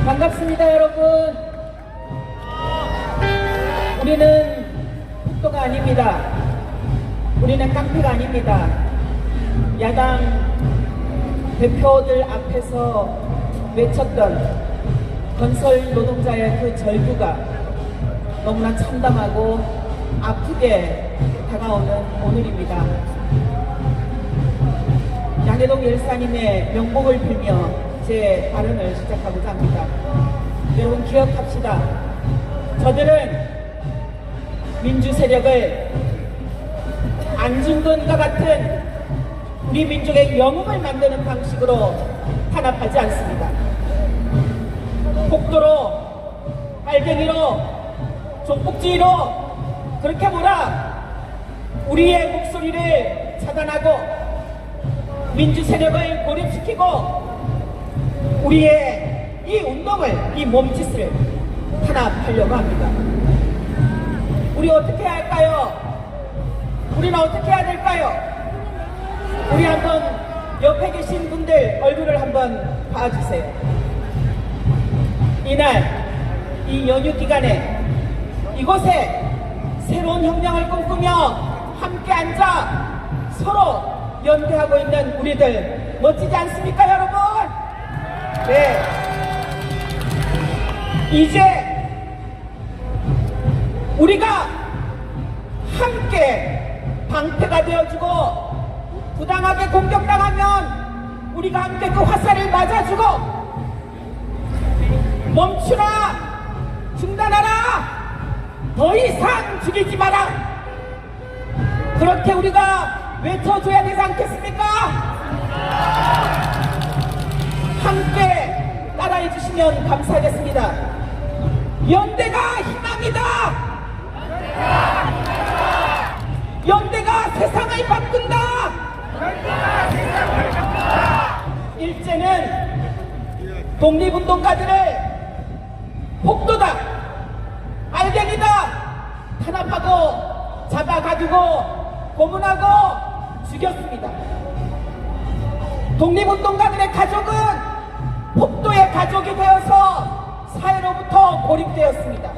반갑습니다, 여러분. 우리는 폭도가 아닙니다. 우리는 깡패가 아닙니다. 야당 대표들 앞에서 외쳤던 건설 노동자의 그 절규가 너무나 참담하고 아프게 다가오는 오늘입니다. 양해동 열사님의 명복을 빌며 제 발언을 시작하고자 합니다. 여러분 기억합시다. 저들은 민주 세력을 안중근과 같은 우리 민족의 영웅을 만드는 방식으로 탄압하지 않습니다. 폭도로, 빨갱이로, 종북주의로 그렇게 몰아 우리의 목소리를 차단하고 민주 세력을 고립시키고 우리의 이 운동을, 이 몸짓을 탄압하려고 합니다. 우리 어떻게 해야 할까요? 우리는 어떻게 해야 될까요? 우리 한번 옆에 계신 분들 얼굴을 한번 봐주세요. 이날 이 연휴 기간에 이곳에 새로운 혁명을 꿈꾸며 함께 앉아 서로 연대하고 있는 우리들 멋지지 않습니까, 여러분? 네. 이제 우리가 함께 방패가 되어주고 부당하게 공격당하면 우리가 함께 그 화살을 맞아주고 멈추라, 중단하라, 더 이상 죽이지 마라, 그렇게 우리가 외쳐줘야 되지 않겠습니까? 함께 따라해 주시면 감사하겠습니다. 연대가 희망이다. 연대가 세상을 바꾼다. 일제는 독립운동가들을 폭도다, 알갱이다 탄압하고 잡아가지고 고문하고 죽였습니다. 독립운동가들의 가족은 폭도의 가족이 되어서 사회로부터 고립되었습니다.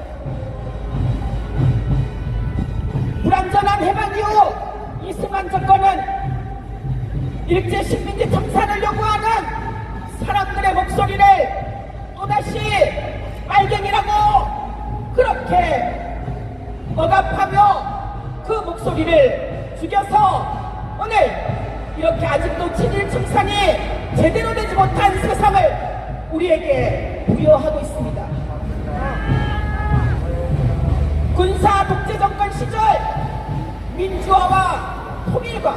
불완전한 해방 이후 이승만 정권은 일제 식민지 청산을 요구하는 사람들의 목소리를 또다시 빨갱이라고 그렇게 억압하며 그 목소리를 죽여서 오늘 이렇게 아직도 친일 청산이 제대로 되지 못한 세상을 우리에게 부여하고 있습니다. 군사 독재 정권 시절 민주화와 통일과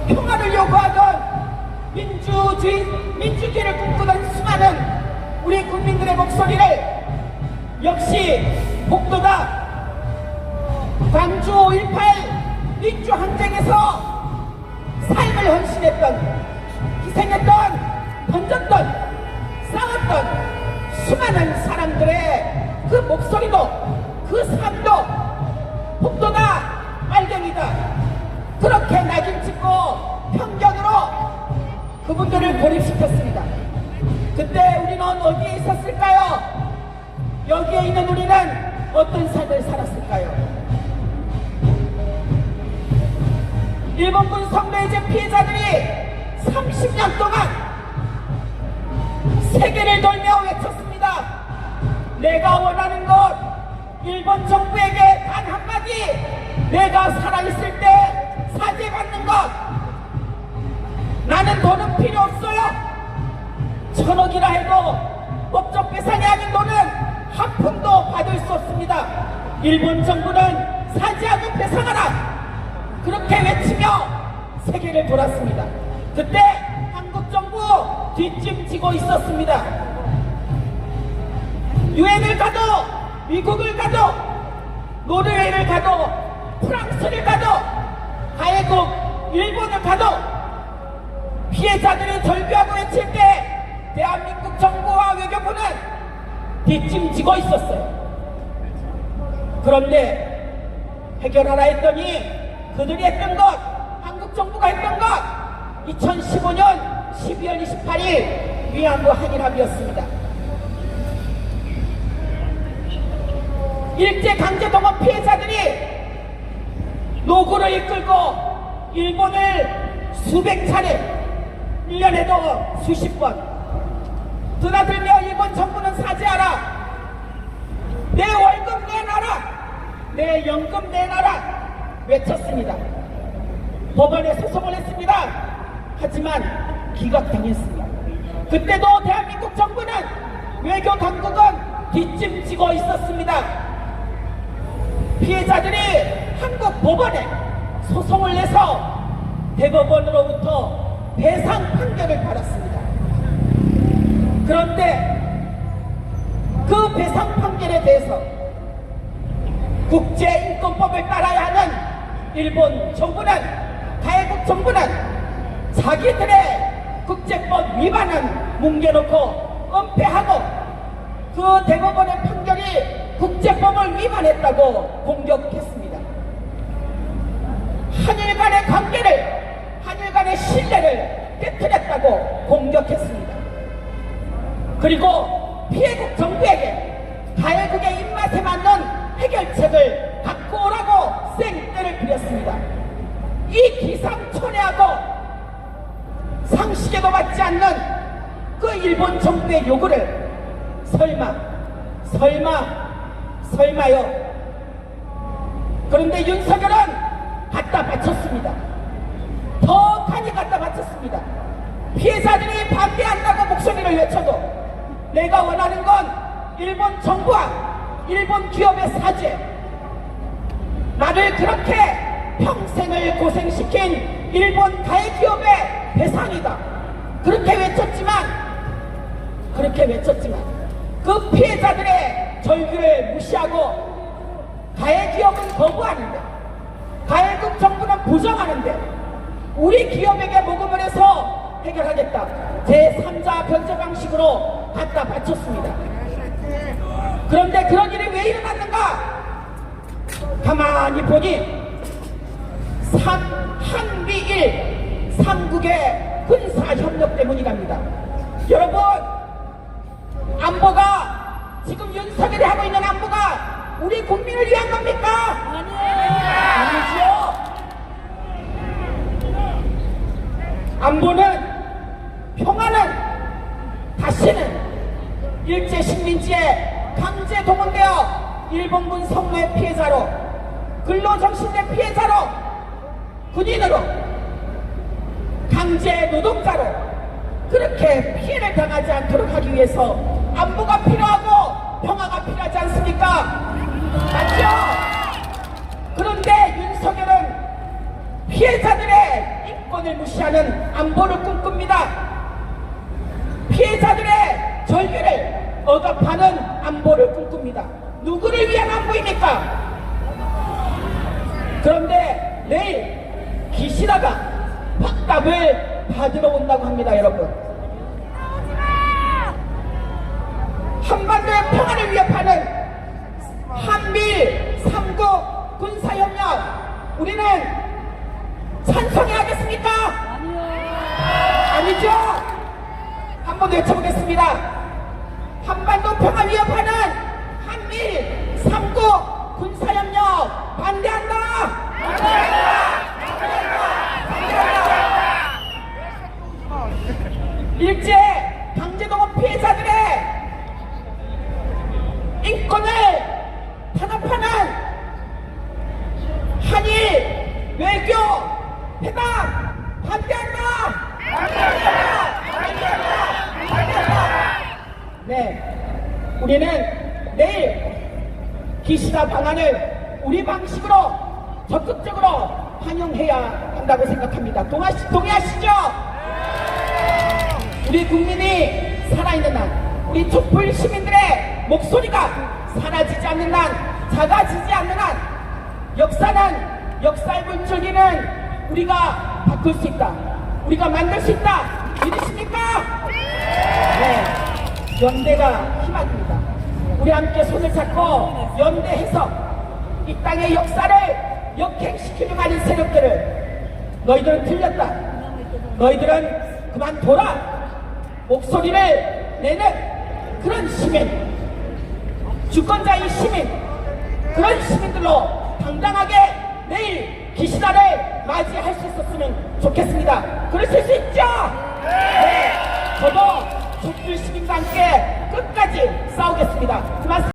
평화를 요구하던 민주주의를 꿈꾸던 수많은 우리 국민들의 목소리를 역시 폭도다, 광주 5.18 민주항쟁에서 삶을 헌신했던, 희생했던, 던졌던, 싸웠던 수많은 사람들의 그 목소리도, 그 삶도 폭도다, 빨갱이다 그렇게 낙인 찍고 편견으로 그분들을 고립시켰습니다. 그때 우리는 어디에 있었을까요? 여기에 있는 우리는 어떤 삶을 살았을까요? 일본군 성노예제 피해자들이 30년 동안 세계를 돌며 외쳤습니다. 내가 원하는 것, 일본 정부에게 단 한마디, 내가 살아있을 때 사죄받는 것, 나는 돈은 필요 없어요. 1000억이라 해도 법적 배상이 아닌 돈은 한 푼도 받을 수 없습니다. 일본 정부는 사죄하고 배상하라, 그렇게 외치며 세계를 돌았습니다. 그때 한국 정부 뒷짐지고 있었습니다. 유엔을 가도, 미국을 가도, 노르웨이를 가도, 프랑스를 가도, 가해국 일본을 가도 피해자들이 절규하고 외칠 때 대한민국 정부와 외교부는 뒷짐지고 있었어요. 그런데 해결하라 했더니 그들이 했던 것, 한국 정부가 했던 것, 2015년 12월 28일 위안부 한일합의였습니다. 일제강제동원 피해자들이 노구를 이끌고 일본을 수백 차례, 1년에도 수십 번 드나들며 일본 정부는 사죄하라, 내 월급 내놔라, 내 연금 내놔라 외쳤습니다. 법원에 소송을 했습니다. 하지만 기각당했습니다. 그때도 대한민국 정부는, 외교 당국은 뒷짐지고 있었습니다. 피해자들이 한국 법원에 소송을 내서 대법원으로부터 배상 판결을 받았습니다. 그런데 그 배상 판결에 대해서 국제인권법을 따라야 하는 일본 정부는, 가해국 정부는 자기들의 국제법 위반은 뭉개놓고 은폐하고 그 대법원의 판결이 국제법을 위반했다고 공격했습니다. 한일 간의 관계를, 한일 간의 신뢰를 깨뜨렸다고 공격했습니다. 그리고 피해국 정부에게 가해국의 입맛에 맞는 해결책을 갖고 오라고 생떼를 부렸습니다. 이 기상천외하고 상식에도 맞지 않는 그 일본 정부의 요구를 설마요. 그런데 윤석열은 갖다 바쳤습니다. 더 많이 갖다 바쳤습니다. 피해자들이 반대한다고 목소리를 외쳐도 내가 원하는 건 일본 정부와 일본 기업의 사죄, 나를 그렇게 평생을 고생시킨 일본 가해 기업의 배상이다. 그렇게 외쳤지만 그 피해자들의 절규를 무시하고 가해 기업은 거부하는데, 가해국 정부는 부정하는데 우리 기업에게 모금을 해서 해결하겠다, 제3자 변제 방식으로 갖다 바쳤습니다. 그런데 그런 일이 왜 일어났는가? 가만히 보니 한미일 3국의 군사협력 때문이랍니다. 여러분, 안보가, 지금 윤석열이 하고 있는 안보가 우리 국민을 위한 겁니까? 아니죠. 안보는, 평화는 다시는 일제 식민지에 강제 동원되어 일본군 성노의 피해자로, 근로정신의 피해자로, 군인으로, 강제 노동자로 그렇게 피해를 당하지 않도록 하기 위해서 안보가 필요하고 평화가 필요하지 않습니까? 맞죠? 그런데 윤석열은 피해자들의 인권을 무시하는 안보를 꿈꿉니다. 피해자들의 절규를 억압하는 안보를 꿈꿉니다. 누구를 위한 안보입니까? 그런데 내일 기시다가 확답을 받으러 온다고 합니다. 여러분, 한반도의 평화를 위협하는 한미일 3국 군사협력, 우리는 찬성해야 하겠습니까? 아니죠. 한번 외쳐보겠습니다. 한반도 평화 위협하는 한미일 3국 군사협력 반대한다. 일제 강제동원 피해자들의 인권을 탄압하는 한일 외교 회담 반대한다. 네, 우리는 내일 기시다 방안을 우리 방식으로 적극적으로 환영해야 한다고 생각합니다. 동의하시죠? 우리 국민이 살아있는 한, 우리 촛불 시민들의 목소리가 사라지지 않는 한, 작아지지 않는 한, 역사의 물줄기는 우리가 바꿀 수 있다, 우리가 만들 수 있다. 믿으십니까? 네, 연대가 희망입니다. 우리 함께 손을 잡고 연대해서 이 땅의 역사를 역행시키려고 하는 세력들을, 너희들은 틀렸다, 너희들은 그만둬라 목소리를 내는 그런 시민, 주권자의 시민, 그런 시민들로 당당하게 내일 기시다를 맞이할 수 있었으면 좋겠습니다. 그러실 수 있죠? 네, 저도 촛불 시민과 함께 끝까지 싸우겠습니다. 그 말씀